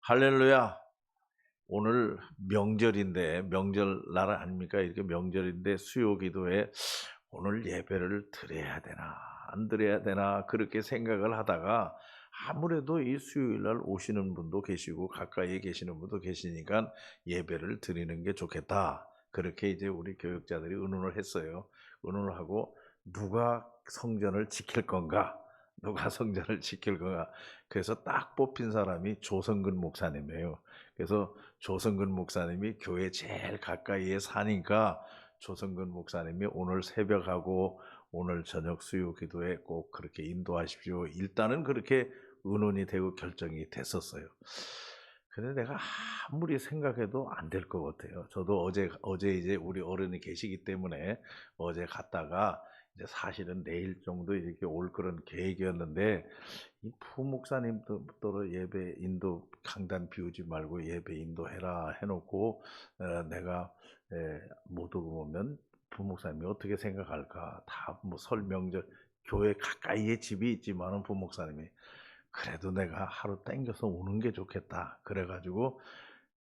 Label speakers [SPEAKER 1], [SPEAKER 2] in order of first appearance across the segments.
[SPEAKER 1] 할렐루야. 오늘 명절인데 명절날 아닙니까? 이렇게 명절인데 수요 기도에 오늘 예배를 드려야 되나 안 드려야 되나 그렇게 생각을 하다가 아무래도 이 수요일 날 오시는 분도 계시고 가까이에 계시는 분도 계시니까 예배를 드리는 게 좋겠다. 그렇게 이제 우리 교육자들이 의논을 했어요. 의논을 하고 누가 성전을 지킬 건가? 누가 성전을 지킬 건가? 그래서 딱 뽑힌 사람이 조성근 목사님이에요. 그래서 조성근 목사님이 교회 제일 가까이에 사니까 조성근 목사님이 오늘 새벽하고 오늘 저녁 수요 기도에 꼭 그렇게 인도하십시오. 일단은 그렇게 의논이 되고 결정이 됐었어요. 근데 내가 아무리 생각해도 안 될 것 같아요. 저도 어제 이제 우리 어른이 계시기 때문에 어제 갔다가 이제 사실은 내일 정도 이렇게 올 그런 계획이었는데 이 부목사님도 예배 인도 강단 비우지 말고 예배 인도해라 해놓고 내가 못 오고 보면 부목사님이 어떻게 생각할까? 다 뭐 설 명절 교회 가까이에 집이 있지만은 부목사님이 그래도 내가 하루 땡겨서 오는 게 좋겠다. 그래가지고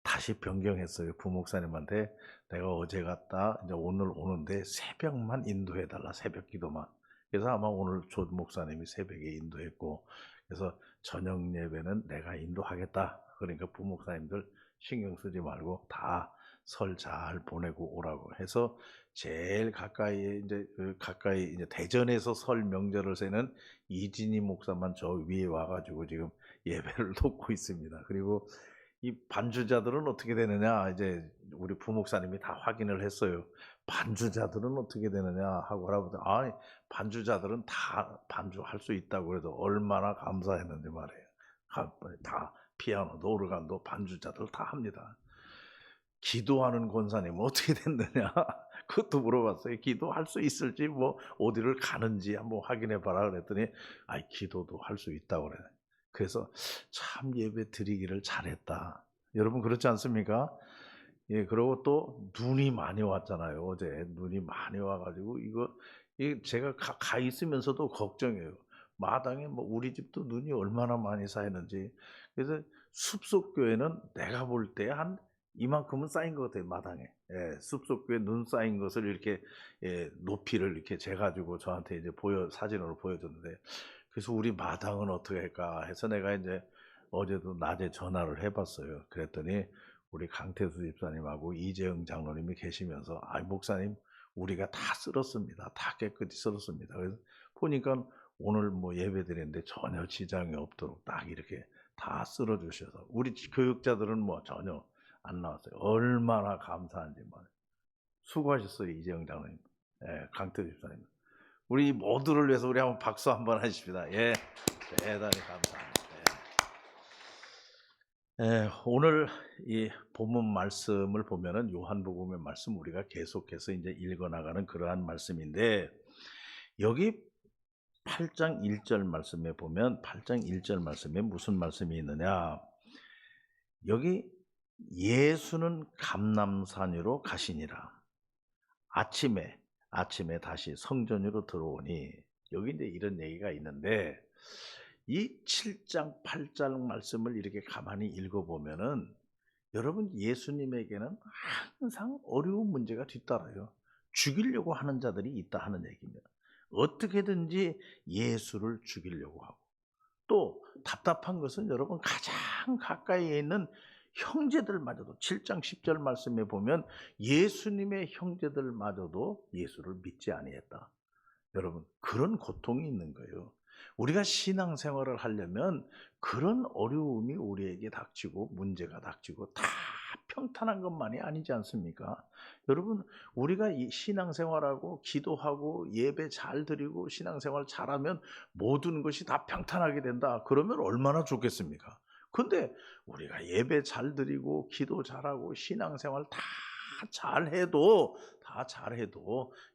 [SPEAKER 1] 다시 변경했어요. 부목사님한테 내가 어제 갔다 이제 오늘 오는데 새벽만 인도해 달라. 새벽 기도만. 그래서 아마 오늘 조 목사님이 새벽에 인도했고 그래서 저녁 예배는 내가 인도하겠다. 그러니까 부목사님들 신경 쓰지 말고 다 설 잘 보내고 오라고 해서 제일 가까이에 이제 가까이 이제 대전에서 설 명절을 새는 이진희 목사만 저 위에 와가지고 지금 예배를 돕고 있습니다. 그리고 이 반주자들은 어떻게 되느냐 이제 우리 부목사님이 다 확인을 했어요. 반주자들은 어떻게 되느냐 하고 할아버지 아니 반주자들은 다 반주할 수 있다고 그래도 얼마나 감사했는지 말이에요. 다 피아노도 오르간도 반주자들 다 합니다. 기도하는 권사님은 어떻게 됐느냐 그것도 물어봤어요. 기도할 수 있을지 뭐 어디를 가는지 한번 확인해 봐라 그랬더니 아이 기도도 할 수 있다고 그래. 그래서 참 예배 드리기를 잘했다. 여러분 그렇지 않습니까? 예, 그리고 또 눈이 많이 왔잖아요. 어제 눈이 많이 와가지고 이 제가 가 있으면서도 걱정이에요. 마당에 뭐 우리 집도 눈이 얼마나 많이 쌓이는지. 그래서 숲속 교회는 내가 볼 때 한 이만큼은 쌓인 것 같아요 마당에. 예, 숲속 교회 눈 쌓인 것을 이렇게 높이를 이렇게 재가지고 저한테 이제 사진으로 보여줬는데 그래서 우리 마당은 어떻게 할까 해서 내가 이제 어제도 낮에 전화를 해봤어요. 그랬더니 우리 강태수 집사님하고 이재영 장로님이 계시면서 아 목사님 우리가 다 쓸었습니다. 다 깨끗이 쓸었습니다. 그래서 보니까 오늘 뭐 예배 드리는데 전혀 지장이 없도록 딱 이렇게 다 쓸어 주셔서 우리 교육자들은 뭐 전혀 안 나왔어요. 얼마나 감사한지 말이에요. 수고하셨어요 이재영 장로님, 예, 강태수 집사님. 우리 모두를 위해서 우리 한번 박수 한번 하십시다. 예, 대단히 감사합니다. 예, 오늘 이 본문 말씀을 보면은 요한복음의 말씀 우리가 계속해서 이제 읽어나가는 그러한 말씀인데 여기 8장 1절 말씀에 보면 8장 1절 말씀에 무슨 말씀이 있느냐? 여기 예수는 감람산으로 가시니라. 아침에 다시 성전으로 들어오니 여기 이제 이런 얘기가 있는데 이 7장 8장 말씀을 이렇게 가만히 읽어보면은 여러분 예수님에게는 항상 어려운 문제가 뒤따라요. 죽이려고 하는 자들이 있다 하는 얘기입니다. 어떻게든지 예수를 죽이려고 하고 또 답답한 것은 여러분 가장 가까이에 있는 형제들마저도 7장 10절 말씀에 보면 예수님의 형제들마저도 예수를 믿지 아니했다. 여러분 그런 고통이 있는 거예요. 우리가 신앙생활을 하려면 그런 어려움이 우리에게 닥치고 문제가 닥치고 다 평탄한 것만이 아니지 않습니까? 여러분 우리가 이 신앙생활하고 기도하고 예배 잘 드리고 신앙생활 잘하면 모든 것이 다 평탄하게 된다. 그러면 얼마나 좋겠습니까? 근데 우리가 예배 잘 드리고 기도 잘하고 신앙생활 다 잘해도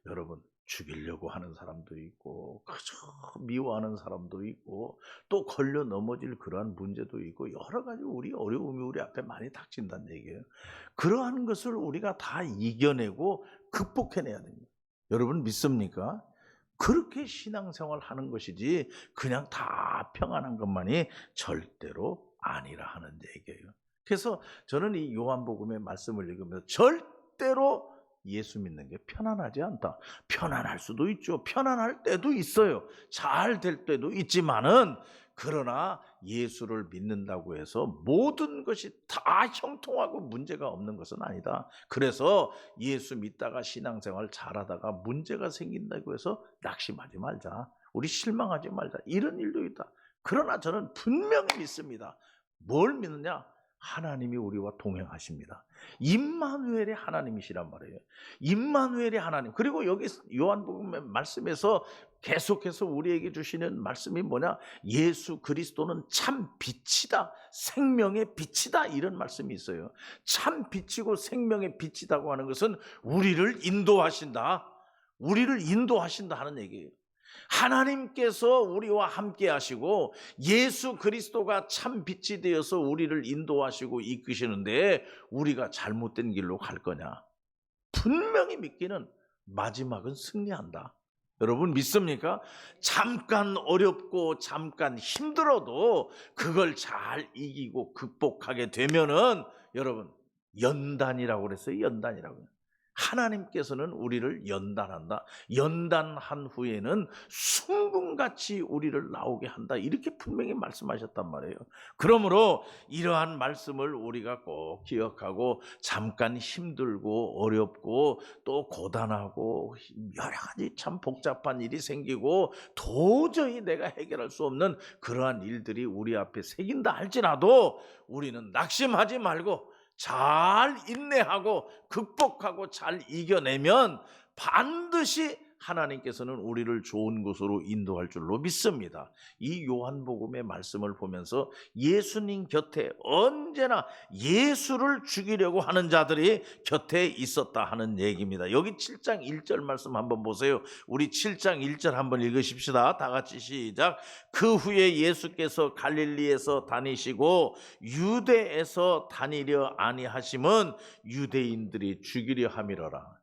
[SPEAKER 1] 여러분 죽이려고 하는 사람도 있고 그저 미워하는 사람도 있고 또 걸려 넘어질 그러한 문제도 있고 여러 가지 우리 어려움이 우리 앞에 많이 닥친다는 얘기예요. 그러한 것을 우리가 다 이겨내고 극복해내야 됩니다. 여러분 믿습니까? 그렇게 신앙생활 하는 것이지 그냥 다 평안한 것만이 절대로 아니라 하는 얘기예요. 그래서 저는 이 요한복음의 말씀을 읽으면서 절대로 예수 믿는 게 편안하지 않다. 편안할 수도 있죠. 편안할 때도 있어요. 잘 될 때도 있지만은, 그러나 예수를 믿는다고 해서 모든 것이 다 형통하고 문제가 없는 것은 아니다. 그래서 예수 믿다가 신앙생활 잘하다가 문제가 생긴다고 해서 낙심하지 말자. 우리 실망하지 말자. 이런 일도 있다. 그러나 저는 분명히 믿습니다. 뭘 믿느냐? 하나님이 우리와 동행하십니다. 임마누엘의 하나님이시란 말이에요. 임마누엘의 하나님. 그리고 여기 요한복음의 말씀에서 계속해서 우리에게 주시는 말씀이 뭐냐? 예수 그리스도는 참 빛이다. 생명의 빛이다. 이런 말씀이 있어요. 참 빛이고 생명의 빛이다고 하는 것은 우리를 인도하신다. 우리를 인도하신다 하는 얘기예요. 하나님께서 우리와 함께 하시고 예수 그리스도가 참 빛이 되어서 우리를 인도하시고 이끄시는데, 우리가 잘못된 길로 갈 거냐? 분명히 믿기는 마지막은 승리한다. 여러분 믿습니까? 잠깐 어렵고 잠깐 힘들어도 그걸 잘 이기고 극복하게 되면은, 여러분, 연단이라고 그랬어요. 연단이라고. 하나님께서는 우리를 연단한다. 연단한 후에는 순금같이 우리를 나오게 한다. 이렇게 분명히 말씀하셨단 말이에요. 그러므로 이러한 말씀을 우리가 꼭 기억하고, 잠깐 힘들고 어렵고 또 고단하고 여러 가지 참 복잡한 일이 생기고 도저히 내가 해결할 수 없는 그러한 일들이 우리 앞에 생긴다 할지라도, 우리는 낙심하지 말고 잘 인내하고 극복하고 잘 이겨내면 반드시 하나님께서는 우리를 좋은 곳으로 인도할 줄로 믿습니다. 이 요한복음의 말씀을 보면서 예수님 곁에 언제나 예수를 죽이려고 하는 자들이 곁에 있었다 하는 얘기입니다. 여기 7장 1절 말씀 한번 보세요. 우리 7장 1절 한번 읽으십시다. 다 같이 시작. 그 후에 예수께서 갈릴리에서 다니시고 유대에서 다니려 아니하심은 유대인들이 죽이려 함이러라.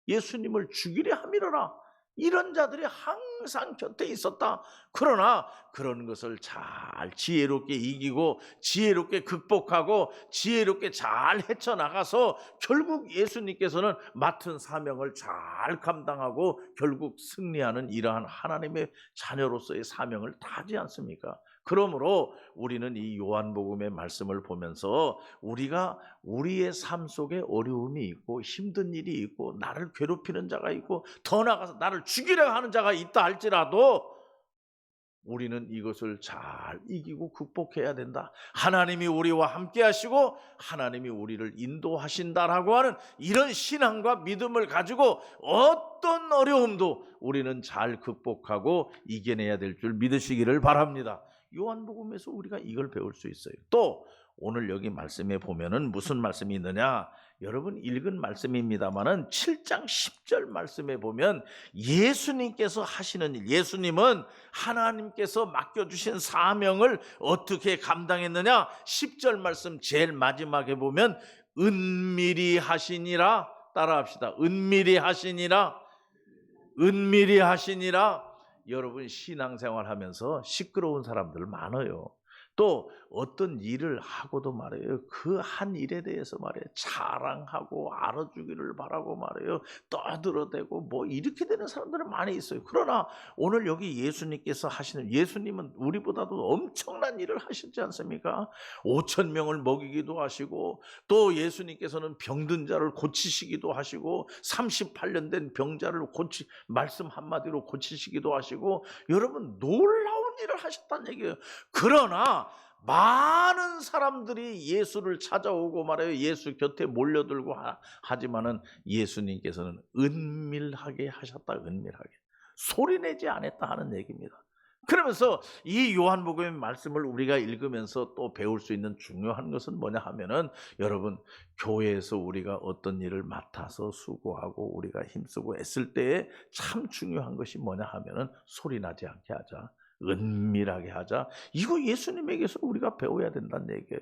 [SPEAKER 1] 예수님을 죽이려 함이러라. 이런 자들이 항상 곁에 있었다. 그러나 그런 것을 잘 지혜롭게 이기고 지혜롭게 극복하고 지혜롭게 잘 헤쳐나가서 결국 예수님께서는 맡은 사명을 잘 감당하고 결국 승리하는 이러한 하나님의 자녀로서의 사명을 다하지 않습니까? 그러므로 우리는 이 요한복음의 말씀을 보면서 우리가 우리의 삶 속에 어려움이 있고 힘든 일이 있고 나를 괴롭히는 자가 있고 더 나아가서 나를 죽이려 하는 자가 있다 할지라도 우리는 이것을 잘 이기고 극복해야 된다. 하나님이 우리와 함께 하시고 하나님이 우리를 인도하신다라고 하는 이런 신앙과 믿음을 가지고 어떤 어려움도 우리는 잘 극복하고 이겨내야 될 줄 믿으시기를 바랍니다. 요한복음에서 우리가 이걸 배울 수 있어요. 또 오늘 여기 말씀에 보면은 무슨 말씀이 있느냐? 여러분 읽은 말씀입니다만은 7장 10절 말씀에 보면 예수님께서 하시는 일, 예수님은 하나님께서 맡겨주신 사명을 어떻게 감당했느냐? 10절 말씀 제일 마지막에 보면 은밀히 하시니라. 따라합시다. 은밀히 하시니라. 은밀히 하시니라. 여러분 신앙생활 하면서 시끄러운 사람들 많아요. 또 어떤 일을 하고도 말해요. 그 한 일에 대해서 말해요. 자랑하고 알아주기를 바라고 말해요. 떠들어대고 뭐 이렇게 되는 사람들은 많이 있어요. 그러나 오늘 여기 예수님께서 하시는, 예수님은 우리보다도 엄청난 일을 하셨지 않습니까? 5천 명을 먹이기도 하시고 또 예수님께서는 병든 자를 고치시기도 하시고 38년 된 병자를 말씀 한마디로 고치시기도 하시고 여러분 놀라운 일을 하셨다는 얘기예요. 그러나 많은 사람들이 예수를 찾아오고 말해요. 예수 곁에 몰려들고 하지만은 예수님께서는 은밀하게 하셨다. 은밀하게 소리내지 않았다 하는 얘기입니다. 그러면서 이 요한복음의 말씀을 우리가 읽으면서 또 배울 수 있는 중요한 것은 뭐냐 하면은 여러분 교회에서 우리가 어떤 일을 맡아서 수고하고 우리가 힘쓰고 애쓸 때에 참 중요한 것이 뭐냐 하면은 소리나지 않게 하자. 은밀하게 하자. 이거 예수님에게서 우리가 배워야 된다는 얘기예요.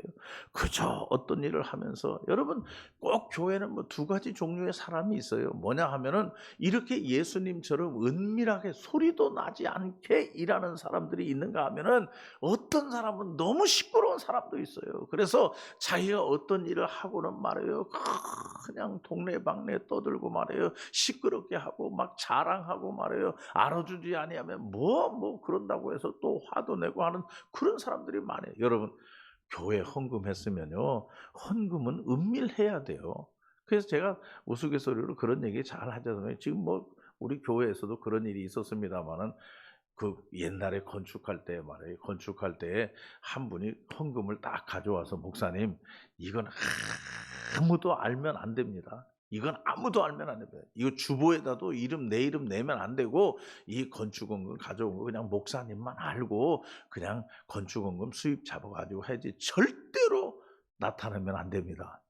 [SPEAKER 1] 그저 어떤 일을 하면서 여러분 꼭 교회는 뭐 두 가지 종류의 사람이 있어요. 뭐냐 하면은 이렇게 예수님처럼 은밀하게 소리도 나지 않게 일하는 사람들이 있는가 하면은 어떤 사람은 너무 시끄러운 사람도 있어요. 그래서 자기가 어떤 일을 하고는 말해요. 그냥 동네방네 떠들고 말해요. 시끄럽게 하고 막 자랑하고 말해요. 알아주지 아니하면 뭐 그런다고 해서 또 화도 내고 하는 그런 사람들이 많아요. 여러분 교회 헌금했으면요. 헌금은 은밀해야 돼요. 그래서 제가 우스갯소리로 그런 얘기 잘 하잖아요. 지금 뭐 우리 교회에서도 그런 일이 있었습니다마는 그 옛날에 건축할 때 말이에요. 건축할 때에 한 분이 헌금을 딱 가져와서 목사님 이건 아무도 알면 안 됩니다. 이건 아무도 알면 안 됩니다. 이거 주보에다도 내 이름 내면 안 되고 이 건축원금 가져온 거 그냥 목사님만 알고 그냥 건축원금 수입 잡아가지고 해야지 절대로 나타내면 안 됩니다.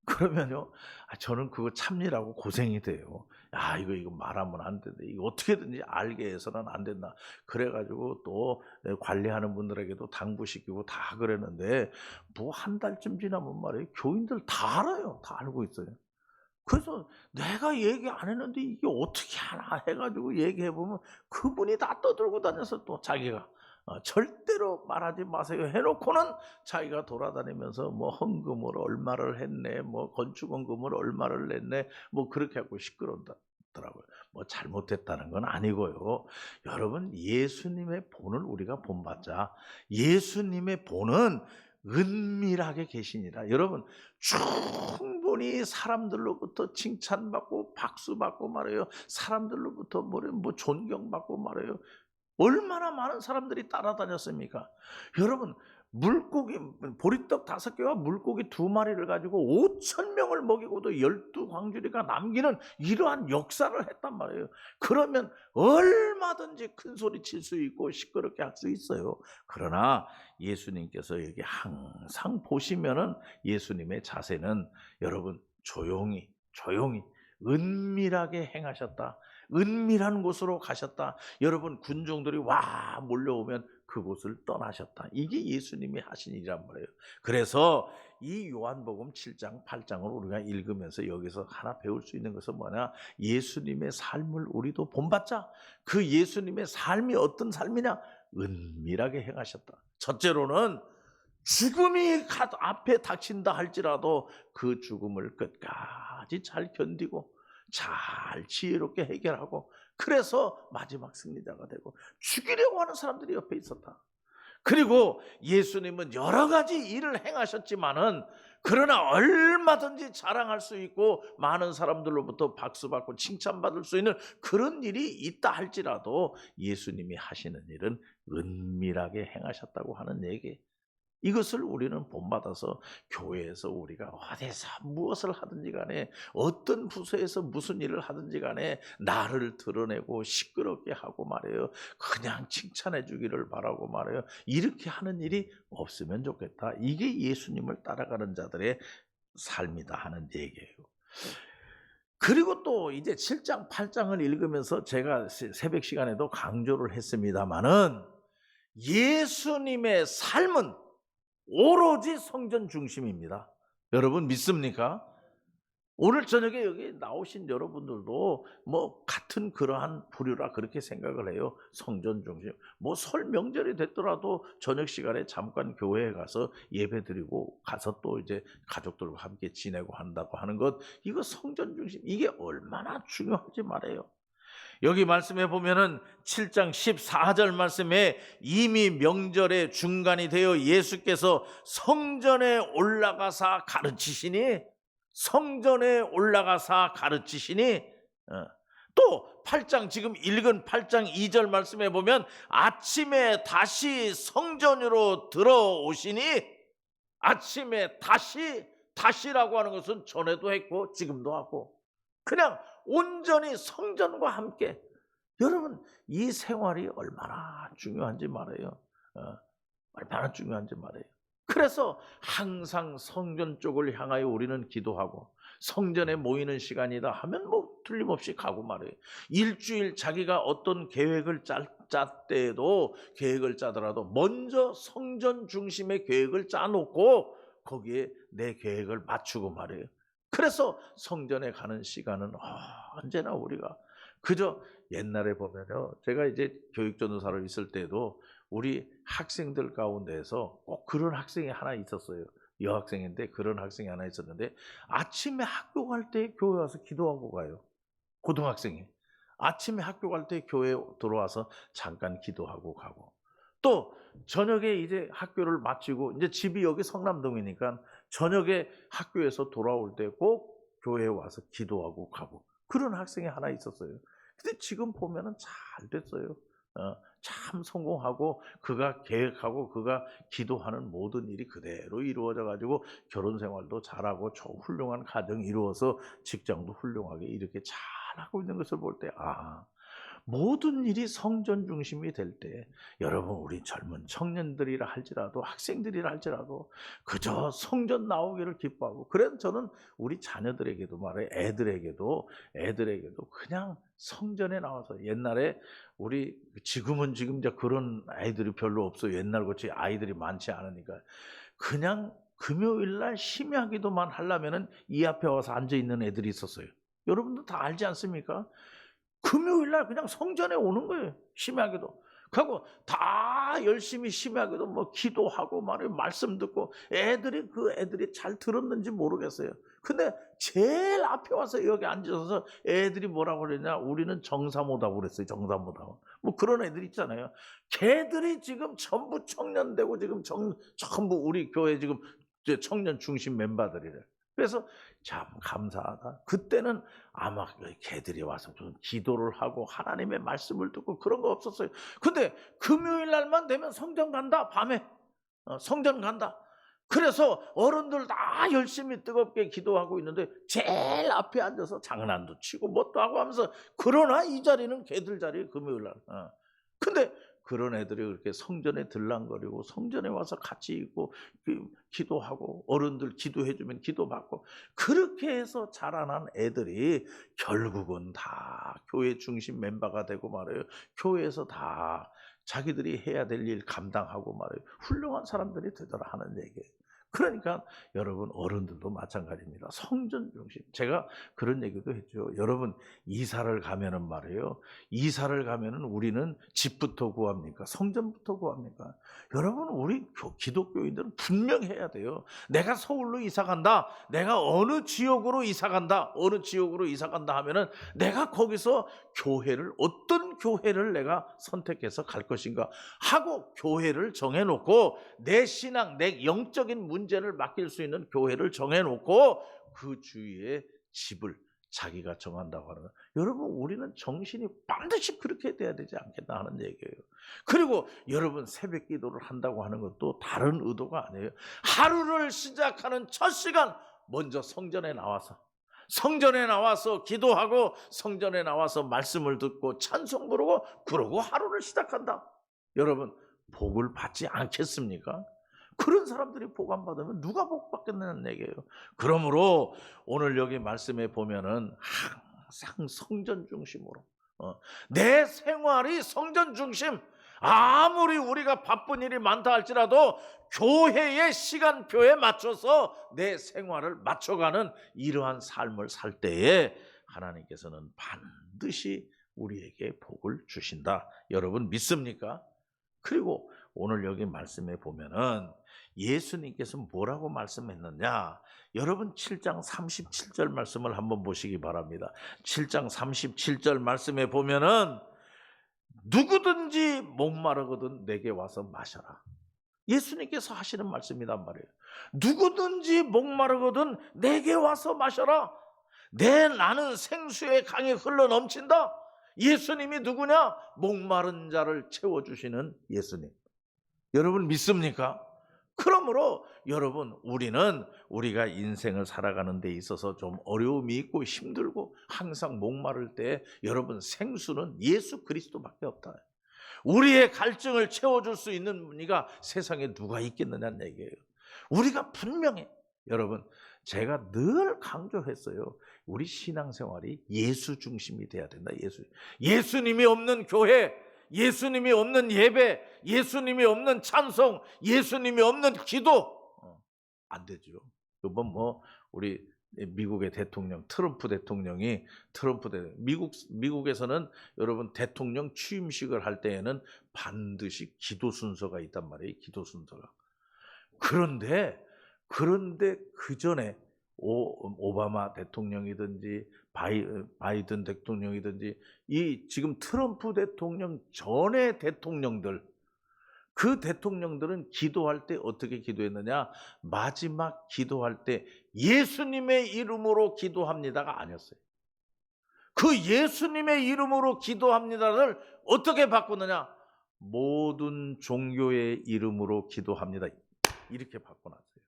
[SPEAKER 1] 그러면요, 저는 그거 참느라고 고생이 돼요. 야, 이거 말하면 안 된다. 이거 어떻게든지 알게 해서는 안 된다. 그래가지고 또 관리하는 분들에게도 당부시키고 다 그랬는데, 뭐 한 달쯤 지나면 말이에요. 교인들 다 알아요. 다 알고 있어요. 그래서 내가 얘기 안 했는데 이게 어떻게 하나 해가지고 얘기해보면 그분이 다 떠들고 다녀서 또 자기가 절대로 말하지 마세요 해놓고는 자기가 돌아다니면서 뭐 헌금을 얼마를 했네, 뭐 건축원금을 얼마를 냈네, 뭐 그렇게 하고 시끄러운다더라고요. 뭐 잘못했다는 건 아니고요. 여러분 예수님의 본을 우리가 본받자. 예수님의 본은 은밀하게 계시니라. 여러분 충분히 사람들로부터 칭찬받고 박수받고 말해요. 사람들로부터 뭐 존경받고 말해요. 얼마나 많은 사람들이 따라다녔습니까? 여러분 물고기 보리떡 5개와 물고기 2마리를 가지고 5,000명을 먹이고도 12광주리가 남기는 이러한 역사를 했단 말이에요. 그러면 얼마든지 큰 소리 칠 수 있고 시끄럽게 할 수 있어요. 그러나 예수님께서 여기 항상 보시면은 예수님의 자세는 여러분 조용히 은밀하게 행하셨다. 은밀한 곳으로 가셨다. 여러분 군중들이 와 몰려오면 그곳을 떠나셨다. 이게 예수님이 하신 일이란 말이에요. 그래서 이 요한복음 7장 8장을 우리가 읽으면서 여기서 하나 배울 수 있는 것은 뭐냐? 예수님의 삶을 우리도 본받자. 그 예수님의 삶이 어떤 삶이냐? 은밀하게 행하셨다. 첫째로는 죽음이 앞에 닥친다 할지라도 그 죽음을 끝까지 잘 견디고 잘 지혜롭게 해결하고 그래서 마지막 승리자가 되고 죽이려고 하는 사람들이 옆에 있었다. 그리고 예수님은 여러 가지 일을 행하셨지만은 그러나 얼마든지 자랑할 수 있고 많은 사람들로부터 박수받고 칭찬받을 수 있는 그런 일이 있다 할지라도 예수님이 하시는 일은 은밀하게 행하셨다고 하는 얘기. 이것을 우리는 본받아서 교회에서 우리가 어디서 무엇을 하든지 간에 어떤 부서에서 무슨 일을 하든지 간에 나를 드러내고 시끄럽게 하고 말해요. 그냥 칭찬해 주기를 바라고 말해요. 이렇게 하는 일이 없으면 좋겠다. 이게 예수님을 따라가는 자들의 삶이다 하는 얘기예요. 그리고 또 이제 7장 8장을 읽으면서 제가 새벽 시간에도 강조를 했습니다마는 예수님의 삶은 오로지 성전 중심입니다. 여러분 믿습니까? 오늘 저녁에 여기 나오신 여러분들도 뭐 같은 그러한 부류라 그렇게 생각을 해요. 성전 중심. 뭐 설 명절이 됐더라도 저녁 시간에 잠깐 교회에 가서 예배드리고 가서 또 이제 가족들과 함께 지내고 한다고 하는 것, 이거 성전 중심. 이게 얼마나 중요한지 말해요. 여기 말씀해 보면은 7장 14절 말씀에 이미 명절의 중간이 되어 예수께서 성전에 올라가사 가르치시니 또 8장 지금 읽은 8장 2절 말씀해 보면 아침에 다시 성전으로 들어오시니, 아침에 다시라고 하는 것은 전에도 했고 지금도 하고 그냥 온전히 성전과 함께. 여러분 이 생활이 얼마나 중요한지 말해요. 얼마나 중요한지 말해요. 그래서 항상 성전 쪽을 향하여 우리는 기도하고 성전에 모이는 시간이다 하면 뭐 틀림없이 가고 말이에요. 일주일 자기가 어떤 계획을 짤 때에도 계획을 짜더라도 먼저 성전 중심의 계획을 짜놓고 거기에 내 계획을 맞추고 말이에요. 그래서 성전에 가는 시간은 언제나 우리가 그저 옛날에 보면요. 제가 이제 교육전도사로 있을 때도 우리 학생들 가운데에서 꼭 그런 학생이 하나 있었어요. 여학생인데 그런 학생이 하나 있었는데 아침에 학교 갈 때 교회 와서 기도하고 가요. 고등학생이. 아침에 학교 갈 때 교회 들어와서 잠깐 기도하고 가고. 또 저녁에 이제 학교를 마치고 이제 집이 여기 성남동이니까 저녁에 학교에서 돌아올 때 꼭 교회에 와서 기도하고 가고. 그런 학생이 하나 있었어요. 근데 지금 보면은 잘 됐어요. 참 성공하고 그가 계획하고 그가 기도하는 모든 일이 그대로 이루어져 가지고 결혼 생활도 잘하고 훌륭한 가정 이루어서 직장도 훌륭하게 이렇게 잘하고 있는 것을 볼 때 모든 일이 성전 중심이 될 때 여러분 우리 젊은 청년들이라 할지라도 학생들이라 할지라도 그저 성전 나오기를 기뻐하고 그래서 저는 우리 자녀들에게도 말해 애들에게도 그냥 성전에 나와서 옛날에 우리 지금 이제 그런 아이들이 별로 없어요. 옛날같이 아이들이 많지 않으니까 그냥 금요일 날 심야기도만 하려면은 이 앞에 와서 앉아 있는 애들이 있었어요. 여러분도 다 알지 않습니까? 금요일 날 그냥 성전에 오는 거예요. 심야기도. 그리고 다 열심히 심야기도 뭐 기도하고 말씀 듣고 애들이 잘 들었는지 모르겠어요. 근데 제일 앞에 와서 여기 앉아서 애들이 뭐라고 그러냐? 우리는 정사모다고 그랬어요. 정사모다고. 뭐 그런 애들 있잖아요. 걔들이 지금 전부 청년 되고 지금 전부 우리 교회 지금 청년 중심 멤버들이래. 그래서 참 감사하다. 그때는 아마 걔들이 와서 좀 기도를 하고 하나님의 말씀을 듣고 그런 거 없었어요. 근데 금요일 날만 되면 성전 간다. 밤에 성전 간다. 그래서 어른들 다 열심히 뜨겁게 기도하고 있는데 제일 앞에 앉아서 장난도 치고 뭣도 하고 하면서 그러나 이 자리는 걔들 자리 금요일 날. 근데 그런 애들이 그렇게 성전에 들랑거리고 성전에 와서 같이 있고 기도하고 어른들 기도해주면 기도받고 그렇게 해서 자라난 애들이 결국은 다 교회 중심 멤버가 되고 말이에요. 교회에서 다 자기들이 해야 될 일 감당하고 말이에요. 훌륭한 사람들이 되더라 하는 얘기예요. 그러니까 여러분 어른들도 마찬가지입니다. 성전 중심. 제가 그런 얘기도 했죠. 여러분 이사를 가면은 말이에요. 이사를 가면은 우리는 집부터 구합니까? 성전부터 구합니까? 여러분 우리 기독교인들은 분명히 해야 돼요. 내가 서울로 이사 간다. 내가 어느 지역으로 이사 간다. 어느 지역으로 이사 간다 하면은 내가 거기서 어떤 교회를 내가 선택해서 갈 것인가 하고 교회를 정해놓고 내 신앙, 내 영적인 문제를 맡길 수 있는 교회를 정해놓고 그 주위에 집을 자기가 정한다고 하는 거예요. 여러분 우리는 정신이 반드시 그렇게 돼야 되지 않겠나 하는 얘기예요. 그리고 여러분 새벽 기도를 한다고 하는 것도 다른 의도가 아니에요. 하루를 시작하는 첫 시간 먼저 성전에 나와서 기도하고 성전에 나와서 말씀을 듣고 찬송 부르고 그러고 하루를 시작한다. 여러분 복을 받지 않겠습니까? 그런 사람들이 복 안 받으면 누가 복 받겠냐는 얘기예요. 그러므로 오늘 여기 말씀에 보면은 항상 성전 중심으로 내 생활이 성전 중심. 아무리 우리가 바쁜 일이 많다 할지라도 교회의 시간표에 맞춰서 내 생활을 맞춰가는 이러한 삶을 살 때에 하나님께서는 반드시 우리에게 복을 주신다. 여러분 믿습니까? 그리고 오늘 여기 말씀에 보면은 예수님께서 뭐라고 말씀했느냐? 여러분 7장 37절 말씀을 한번 보시기 바랍니다. 7장 37절 말씀에 보면은 누구든지 목마르거든 내게 와서 마셔라. 예수님께서 하시는 말씀이란 말이에요. 누구든지 목마르거든 내게 와서 마셔라. 나는 생수의 강이 흘러 넘친다. 예수님이 누구냐? 목마른 자를 채워주시는 예수님. 여러분 믿습니까? 그러므로 여러분 우리가 인생을 살아가는 데 있어서 좀 어려움이 있고 힘들고 항상 목마를 때 여러분 생수는 예수 그리스도밖에 없다. 우리의 갈증을 채워줄 수 있는 분이가 세상에 누가 있겠느냐는 얘기예요. 우리가 분명해. 여러분, 제가 늘 강조했어요. 우리 신앙생활이 예수 중심이 돼야 된다. 예수님이 없는 교회, 예수님이 없는 예배, 예수님이 없는 찬송, 예수님이 없는 기도 안 되죠. 이번 우리 미국의 대통령 트럼프 대통령이 미국에서는 여러분 대통령 취임식을 할 때에는 반드시 기도 순서가 있단 말이에요. 기도 순서가. 그런데 그 전에 오바마 대통령이든지 바이든 대통령이든지 이 지금 트럼프 대통령 전의 대통령들, 그 대통령들은 기도할 때 어떻게 기도했느냐? 마지막 기도할 때 예수님의 이름으로 기도합니다가 아니었어요. 그 예수님의 이름으로 기도합니다를 어떻게 바꾸느냐? 모든 종교의 이름으로 기도합니다. 이렇게 바꿔놨어요.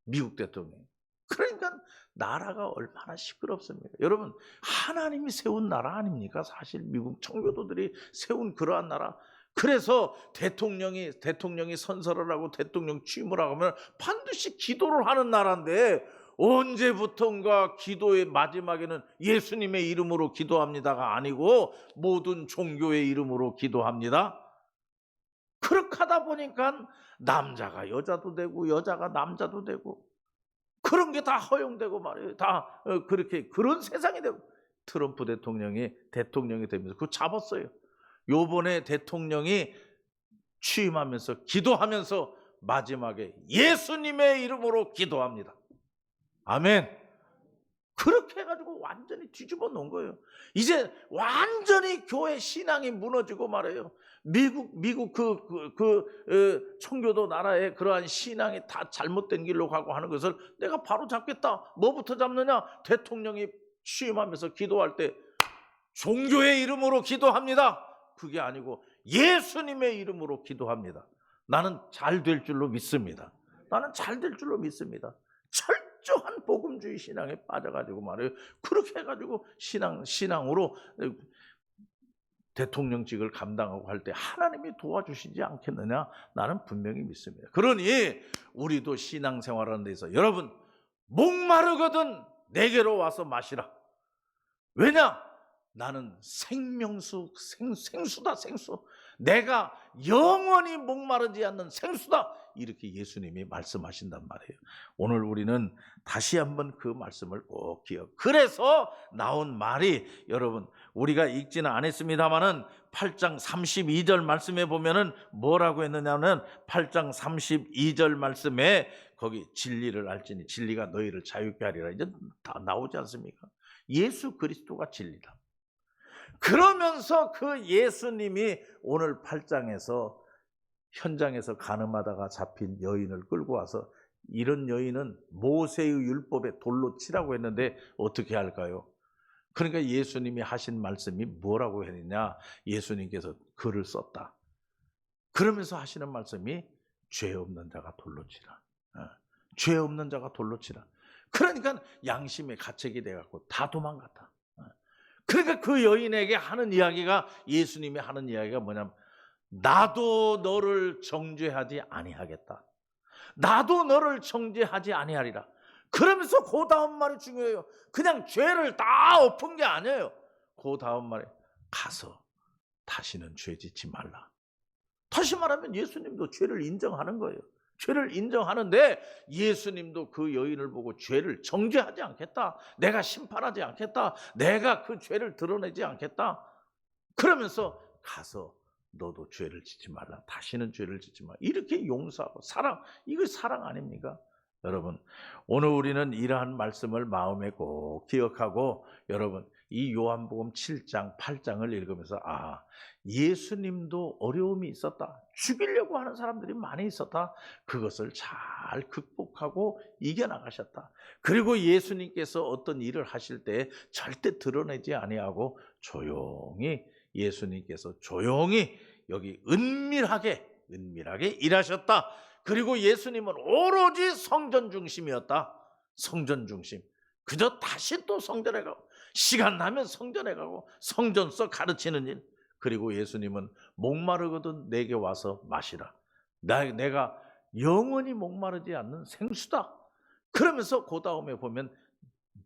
[SPEAKER 1] 미국 대통령이. 그러니까 나라가 얼마나 시끄럽습니까? 여러분, 하나님이 세운 나라 아닙니까? 사실 미국 청교도들이 세운 그러한 나라. 그래서 대통령이 선서를 하고 대통령 취임을 하면 반드시 기도를 하는 나라인데 언제부턴가 기도의 마지막에는 예수님의 이름으로 기도합니다가 아니고 모든 종교의 이름으로 기도합니다. 그렇게 하다 보니까 남자가 여자도 되고 여자가 남자도 되고 그런 게 다 허용되고 말이에요. 다 그렇게 그런 세상이 되고 트럼프 대통령이 되면서 그거 잡았어요. 요번에 대통령이 취임하면서 기도하면서 마지막에 예수님의 이름으로 기도합니다. 아멘. 그렇게 해가지고 완전히 뒤집어 놓은 거예요. 이제 완전히 교회 신앙이 무너지고 말이에요. 미국 청교도 나라의 그러한 신앙이 다 잘못된 길로 가고 하는 것을 내가 바로 잡겠다. 뭐부터 잡느냐? 대통령이 취임하면서 기도할 때 종교의 이름으로 기도합니다. 그게 아니고 예수님의 이름으로 기도합니다. 나는 잘 될 줄로 믿습니다. 나는 잘 될 줄로 믿습니다. 철저한 복음주의 신앙에 빠져가지고 말이에요. 그렇게 해가지고 신앙으로 대통령직을 감당하고 할 때 하나님이 도와주시지 않겠느냐? 나는 분명히 믿습니다. 그러니 우리도 신앙생활하는 데서 여러분 목마르거든 내게로 와서 마시라. 왜냐? 나는 생수다. 내가 영원히 목마르지 않는 생수다. 이렇게 예수님이 말씀하신단 말이에요. 오늘 우리는 다시 한번 그 말씀을 꼭 그래서 나온 말이 여러분 우리가 읽지는 않았습니다마는 8장 32절 말씀에 보면은 뭐라고 했느냐면 8장 32절 말씀에 거기 진리를 알지니 진리가 너희를 자유케 하리라. 이제 다 나오지 않습니까? 예수 그리스도가 진리다. 그러면서 그 예수님이 오늘 8장에서 현장에서 간음하다가 잡힌 여인을 끌고 와서 이런 여인은 모세의 율법에 돌로 치라고 했는데 어떻게 할까요? 그러니까 예수님이 하신 말씀이 뭐라고 했느냐? 예수님께서 글을 썼다. 그러면서 하시는 말씀이 죄 없는 자가 돌로 치라. 죄 없는 자가 돌로 치라. 그러니까 양심의 가책이 돼갖고 다 도망갔다. 그러니까 그 여인에게 하는 이야기가 예수님이 하는 이야기가 뭐냐면 나도 너를 정죄하지 아니하겠다. 나도 너를 정죄하지 아니하리라. 그러면서 그 다음 말이 중요해요. 그냥 죄를 다 엎은 게 아니에요. 그 다음 말에 가서 다시는 죄 짓지 말라. 다시 말하면 예수님도 죄를 인정하는 거예요. 죄를 인정하는데 예수님도 그 여인을 보고 죄를 정죄하지 않겠다. 내가 심판하지 않겠다. 내가 그 죄를 드러내지 않겠다. 그러면서 가서 너도 죄를 짓지 말라. 다시는 죄를 짓지 말라. 이렇게 용서하고 사랑. 이거 사랑 아닙니까? 여러분 오늘 우리는 이러한 말씀을 마음에 꼭 기억하고 여러분 이 요한복음 7장 8장을 읽으면서 예수님도 어려움이 있었다. 죽이려고 하는 사람들이 많이 있었다. 그것을 잘 극복하고 이겨나가셨다. 그리고 예수님께서 어떤 일을 하실 때 절대 드러내지 아니하고 조용히 예수님께서 조용히 여기 은밀하게 일하셨다. 그리고 예수님은 오로지 성전 중심이었다. 성전 중심. 그저 다시 또 성전에 가고 시간 나면 성전에 가고 성전서 가르치는 일. 그리고 예수님은 목마르거든 내게 와서 마시라. 내가 영원히 목마르지 않는 생수다. 그러면서 그 다음에 보면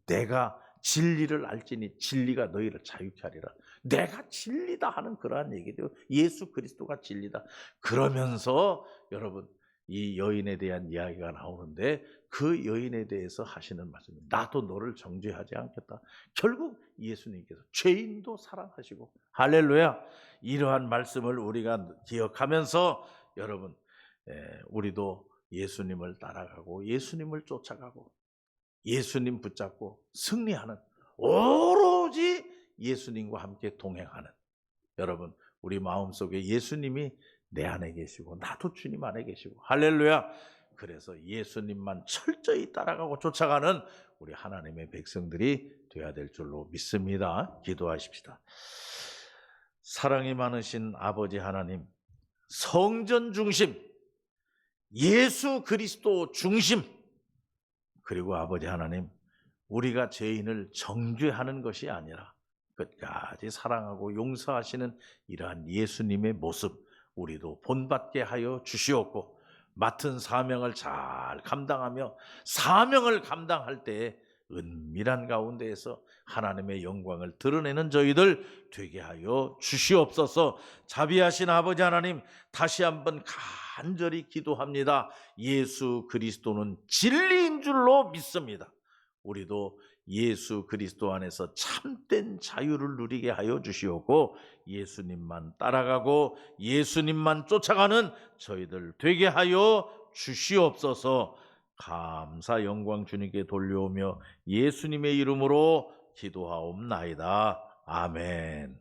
[SPEAKER 1] 내가 진리를 알지니 진리가 너희를 자유케 하리라. 내가 진리다 하는 그러한 얘기죠. 예수 그리스도가 진리다. 그러면서 여러분 이 여인에 대한 이야기가 나오는데 그 여인에 대해서 하시는 말씀이 나도 너를 정죄하지 않겠다. 결국 예수님께서 죄인도 사랑하시고 할렐루야. 이러한 말씀을 우리가 기억하면서 여러분 우리도 예수님을 따라가고 예수님을 쫓아가고 예수님 붙잡고 승리하는 오로지 예수님과 함께 동행하는 여러분 우리 마음속에 예수님이 내 안에 계시고 나도 주님 안에 계시고 할렐루야. 그래서 예수님만 철저히 따라가고 쫓아가는 우리 하나님의 백성들이 되어야 될 줄로 믿습니다. 기도하십시다. 사랑이 많으신 아버지 하나님, 성전 중심, 예수 그리스도 중심, 그리고 아버지 하나님, 우리가 죄인을 정죄하는 것이 아니라 끝까지 사랑하고 용서하시는 이러한 예수님의 모습 우리도 본받게 하여 주시옵고 맡은 사명을 잘 감당하며 사명을 감당할 때에 은밀한 가운데에서 하나님의 영광을 드러내는 저희들 되게 하여 주시옵소서. 자비하신 아버지 하나님, 다시 한번 간절히 기도합니다. 예수 그리스도는 진리인 줄로 믿습니다. 우리도 예수 그리스도 안에서 참된 자유를 누리게 하여 주시옵고 예수님만 따라가고 예수님만 쫓아가는 저희들 되게 하여 주시옵소서. 감사 영광 주님께 돌려오며 예수님의 이름으로 기도하옵나이다. 아멘.